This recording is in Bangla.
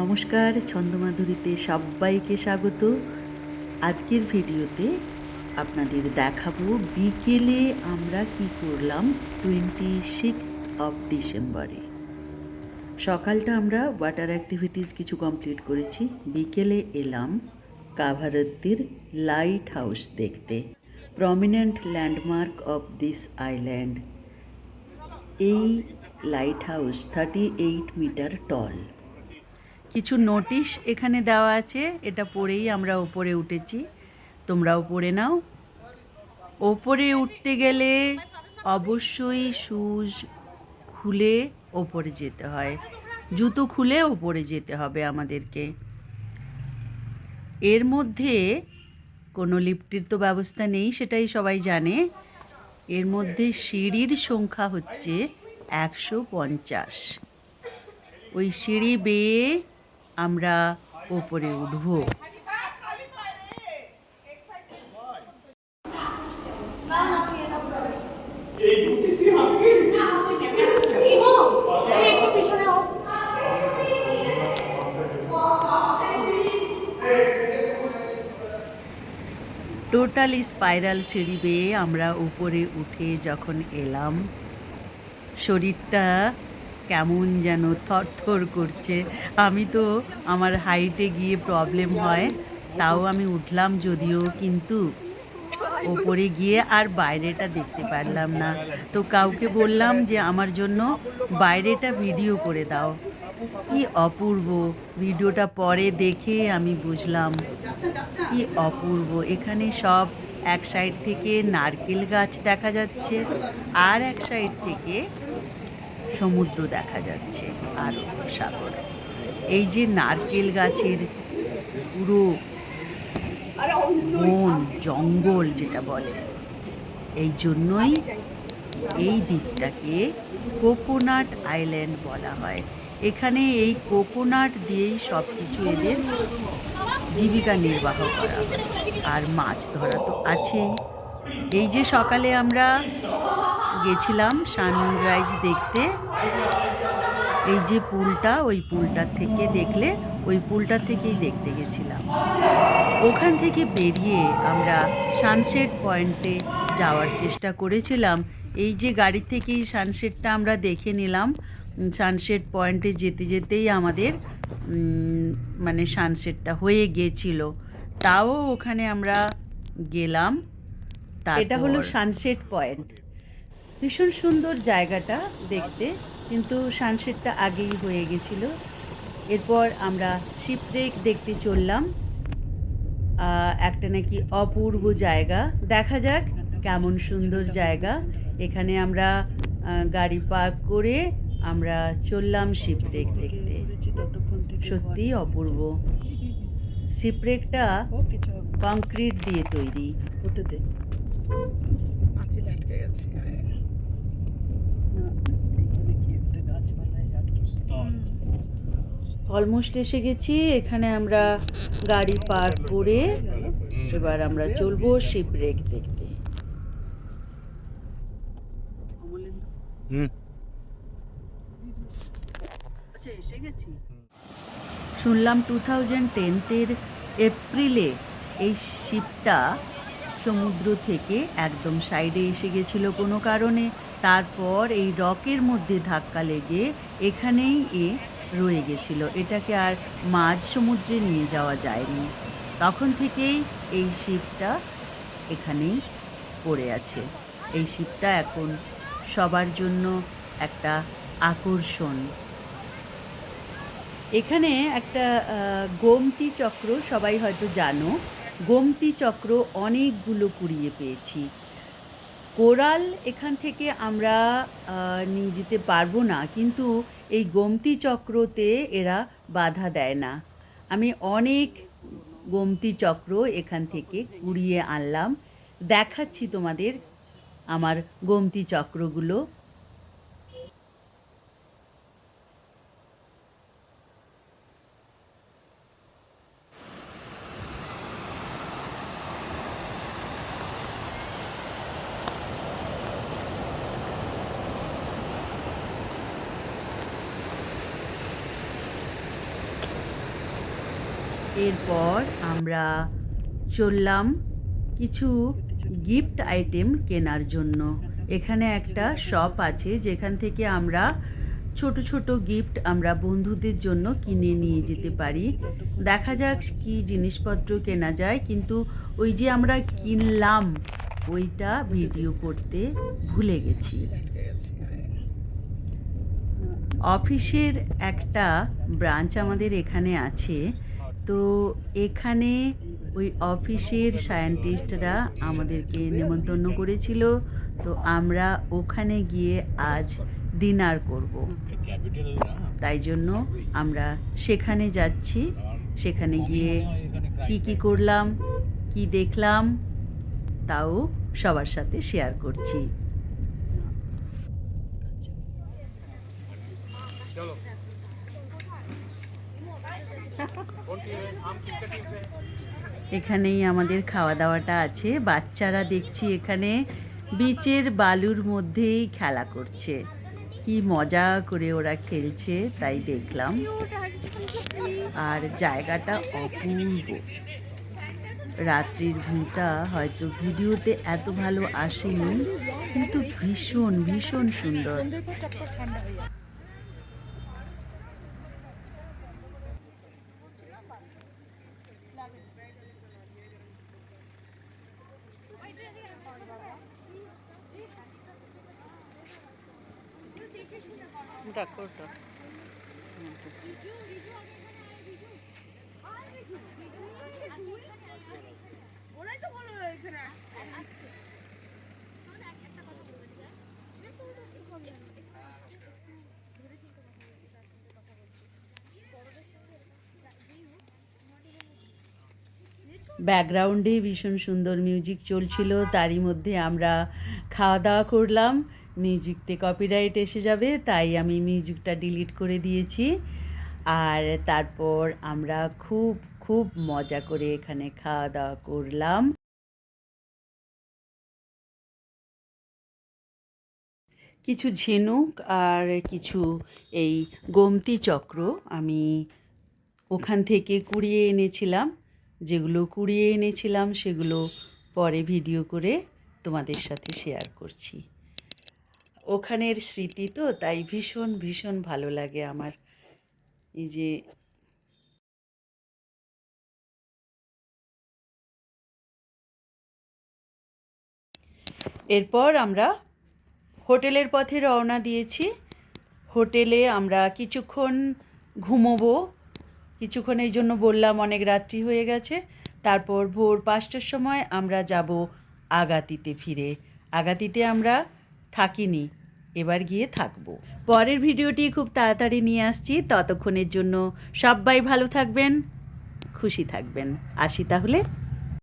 নমস্কার, ছন্দমাধুরীতে সবাইকে স্বাগত। আজকের ভিডিওতে আপনাদের দেখাবো বিকেলে আমরা কি করলাম 26 ডিসেম্বরে। সকালটা আমরা ওয়াটার অ্যাক্টিভিটিস কিছু কমপ্লিট করেছি। বিকেলে এলাম কাভারত্তির লাইট হাউস দেখতে, prominent landmark of this island. এই লাইট হাউস 38 মিটার টল। কিছু নোটিশ এখানে দেওয়া আছে, এটা পড়েই আমরা ওপরে উঠেছি, তোমরাও পড়ে নাও। ওপরে উঠতে গেলে অবশ্যই শুজ খুলে ওপরে যেতে হয়, জুতো খুলে ওপরে যেতে হবে আমাদেরকে। এর মধ্যে কোনো লিফটের তো ব্যবস্থা নেই, সেটাই সবাই জানে। এর মধ্যে সিঁড়ির সংখ্যা হচ্ছে 150। ওই সিঁড়ি বেয়ে আমরা ওপরে উঠব। টোটাল স্পাইরাল সিঁড়ি বেয়ে আমরা উপরে উঠে যখন এলাম, শরীরটা কেমন যেন থরথর করছে। আমি তো আমার হাইটে গিয়ে প্রবলেম হয়, তাও আমি উঠলাম যদিও, কিন্তু ওপরে গিয়ে আর বাইরেটা দেখতে পারলাম না। তো কাউকে বললাম যে আমার জন্য বাইরেটা ভিডিও করে দাও। কি অপূর্ব! ভিডিওটা পরে দেখে আমি বুঝলাম কি অপূর্ব। এখানে সব এক সাইড থেকে নারকেল গাছ দেখা যাচ্ছে, আর এক সাইড থেকে সমুদ্র দেখা যাচ্ছে, আর সাগর। এই যে নারকেল গাছের পুরো বন জঙ্গল যেটা বলে, এই জন্যই এই দ্বীপটাকে কোকোনাট আইল্যান্ড বলা হয়। এখানে এই কোকোনাট দিয়েই সব কিছু এদের জীবিকা নির্বাহ করা হয়, আর মাছ ধরা তো আছেই। এই যে সকালে আমরা গেছিলাম সানরাইজ দেখতে, এই যে পুলটা, ওই পুলটার থেকে দেখলে, ওই পুলটার থেকেই দেখতে গেছিলাম। ওখান থেকে বেরিয়ে আমরা সানসেট পয়েন্টে যাওয়ার চেষ্টা করেছিলাম। এই যে গাড়ি থেকেই সানসেটটা আমরা দেখে নিলাম। সানসেট পয়েন্টে যেতে যেতেই আমাদের মানে সানসেটটা হয়ে গেছিল, তাও ওখানে আমরা গেলাম। এটা হলো সানসেট পয়েন্ট। ভীষণ সুন্দর জায়গাটা দেখতে, কিন্তু সানসেটটা আগেই হয়ে গেছিল। এরপর আমরা শিপরেক দেখতে চললাম। একটা নাকি অপূর্ব জায়গা, দেখা যাক কেমন সুন্দর জায়গা। এখানে আমরা গাড়ি পার্ক করে আমরা চললাম শিপরেক দেখতে। সত্যিই অপূর্ব। শিপরেকটা কংক্রিট দিয়ে তৈরি। অলমোস্ট এসে গেছি। এখানে আমরা গাড়ি পার্ক করে এবার আমরা চলবো শিপরেক দেখতে। আচ্ছা, এসে গেছি। শুনলাম 2010 এপ্রিলে এই শিপটা সমুদ্র থেকে একদম সাইডে এসে গেছিল কোনো কারণে। তারপর এই রকের মধ্যে ধাক্কা লেগে এখানেই রয়ে গেছিল। এটাকে আর মাঝ সমুদ্রে নিয়ে যাওয়া যায়নি। তখন থেকেই এই শিপটা এখানেই পড়ে আছে। এই শিপটা এখন সবার জন্য একটা আকর্ষণ। এখানে একটা গোমতী চক্র, সবাই হয়তো জানো, গোমতী চক্র অনেকগুলো কুড়িয়ে পেয়েছি। কোরাল এখান থেকে আমরা নিয়ে যেতে পারবো না, কিন্তু এই গোমতী চক্রতে এরা বাধা দেয় না। আমি অনেক গোমতী চক্র এখান থেকে কুড়িয়ে আনলাম, দেখাচ্ছি তোমাদের আমার গোমতী চক্রগুলো। এরপর আমরা চললাম কিছু গিফট আইটেম কেনার জন্য। এখানে একটা শপ আছে যেখান থেকে আমরা ছোট ছোট গিফট আমরা বন্ধুদের জন্য কিনে নিয়ে যেতে পারি। দেখা যাক কি জিনিসপত্র কেনা যায়, কিন্তু ওই যে আমরা কিনলাম ওইটা ভিডিও করতে ভুলে গেছি। অফিসের একটা ব্রাঞ্চ আমাদের এখানে আছে, তো এখানে ওই অফিসের সায়েন্টিস্টরা আমাদেরকে নেমন্তন্ন করেছিল, তো আমরা ওখানে গিয়ে আজ ডিনার করব। তাই জন্য আমরা সেখানে যাচ্ছি। সেখানে গিয়ে কি করলাম, কি দেখলাম, তাও সবার সাথে শেয়ার করছি। এখানেই আমাদের খাওয়া দাওয়াটা আছে। বাচ্চারা দেখছি এখানে বিচের বালুর মধ্যেই খেলা করছে, কি মজা করে ওরা খেলছে তাই দেখলাম। আর জায়গাটা অপূর্ব। রাত্রির ভিউটা হয়তো ভিডিওতে এত ভালো আসেনি, কিন্তু ভীষণ ভীষণ সুন্দর। ব্যাকগ্রাউন্ডে ভীষণ সুন্দর মিউজিক চলছিল, তারই মধ্যে আমরা খাওয়া দাওয়া করলাম। মিউজিকতে কপিরাইট এসে যাবে, তাই আমি মিউজিকটা ডিলিট করে দিয়েছি। আর তারপর আমরা খুব খুব মজা করে এখানে খাওয়া দাওয়া করলাম। কিছু ঝিনুক আর কিছু এই গোমতী চক্র আমি ওখান থেকে কুড়িয়ে এনেছিলাম। যেগুলো কুড়িয়ে এনেছিলাম সেগুলো পরে ভিডিও করে তোমাদের সাথে শেয়ার করছি। ওখানের স্মৃতি তো, তাই ভীষণ ভীষণ ভালো লাগে আমার। এই যে এরপর আমরা হোটেলের পথে রওনা দিয়েছি। হোটেলে আমরা কিছুক্ষণ ঘুমোবো, কিছুক্ষণ এই জন্য বললাম অনেক রাত্রি হয়ে গেছে। তারপর ভোর 5টার সময় আমরা যাব আগাতিতে ফিরে। আগাতিতে আমরা থাকিনি, এবার গিয়ে থাকবো। পরের ভিডিওটি খুব তাড়াতাড়ি নিয়ে আসছি, ততক্ষণের জন্য সবাই ভালো থাকবেন, খুশি থাকবেন। আসি তাহলে।